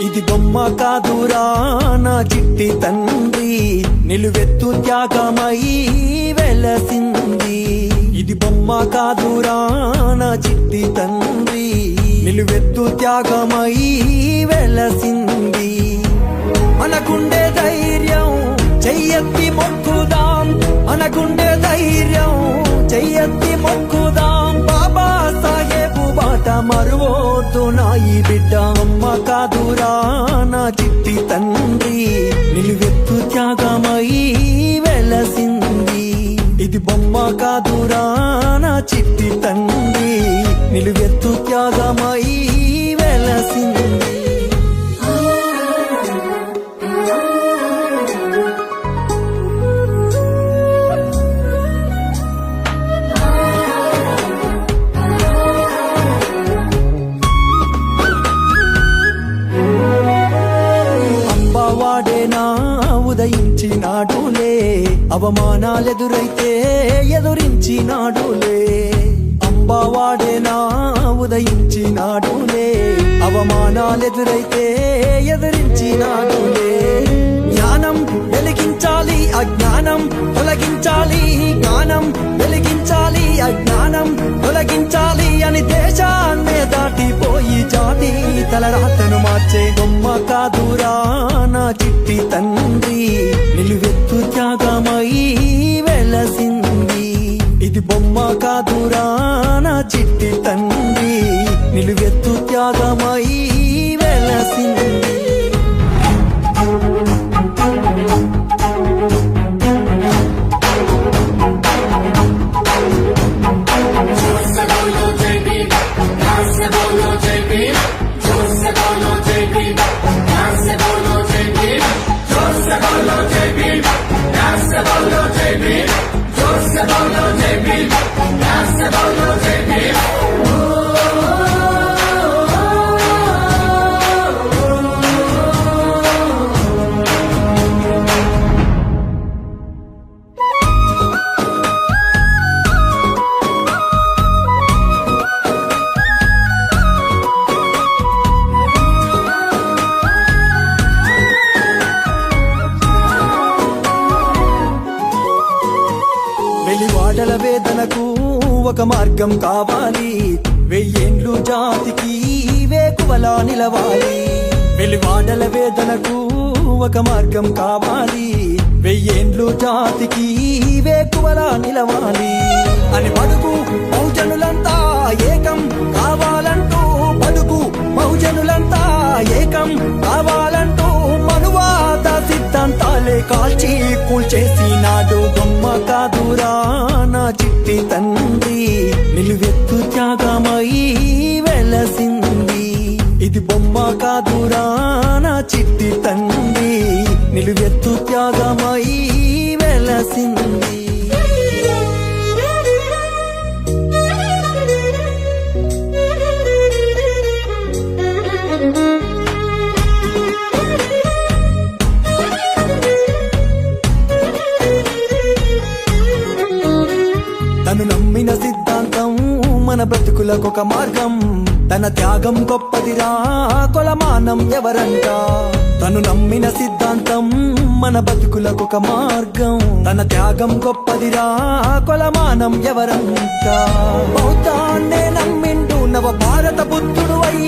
ఇది బొమ్మ కాదురా నా చిట్టి తండ్రి, నిలువెత్తు త్యాగమై వెలసింది. ఇది బొమ్మ కాదురా నా చిట్టి తండ్రి, నిలువెత్తు త్యాగమై వెలసింది. మనకుండే ధైర్యం చెయ్యెత్తి మొక్కుదాం, మనకుండే ధైర్యం చెయ్యెత్తి మొక్కుదాం. బాబా సాహెబు బాట మరువోతు నా ఈ బిడ్డ. అమ్మ కాదురా నా చిట్టి తండ్రి, నిలువెత్తు త్యాగమై వెలసింది. ఇది బొమ్మ కాదురా నా చిట్టి తండ్రి, నిలువెత్తు త్యాగమై వెలసింది. వాడేనా ఉదయించినాడులే, అవమానాలెదురైతే ఎదురించినాడులే. అంబావాడేనా ఉదయించినాడులే, అవమానాలెదురైతే ఎదురించినాడులే. జ్ఞానం వెలిగించాలి అజ్ఞానం తొలగించాలి, జ్ఞానం వెలిగించాలి అజ్ఞానం తొలగించాలి అని దేశాన్నే దాటిపోయి జాతి తలరాతను మార్చే బొమ్మ కాదురా నా చిట్టి తండ్రి, నిలువెత్తు త్యాగమై వెలసింది. ఇది బొమ్మ కాదురా నా చిట్టి తండ్రి, నిలువెత్తు త్యాగమై వెలసింది. వెలివాడల వేదనకు ఒక మార్గం కావాలి, వెయ్యేండ్లు జాతికి వేకువలా నిలవాలి. వెలివాడల వేదనకు ఒక మార్గం కావాలి, వెయ్యేండ్లు జాతికి వేకువలా నిలవాలి అని బడుగు బహుజనులంతా ఏకం కావాలంటూ, బడుగు బహుజనులంతా ఏకం కావాలంటూ మనువాద సిద్ధాంతాలే కాల్చి కూల్చేసినాడు. బొమ్మ కాదురా నా చిట్టి తండ్రి, నిలువెత్తు త్యాగమై వెలసింది. ఇది బొమ్మ కాదురా నా చిట్టి తండ్రి, నిలువెత్తు త్యాగమై వెలసింది. తను నమ్మిన సిద్ధాంతం మన బ్రతుకులకొక మార్గం, తన త్యాగం గొప్పదిరా కొలమానం ఎవరంట. తను నమ్మిన సిద్ధాంతం మన బతుకులకొక మార్గం, తన త్యాగం గొప్పదిరా కొలమానం ఎవరంట. బౌద్ధాన్నే నమ్మిండు నవ భారత బుద్ధుడు అయి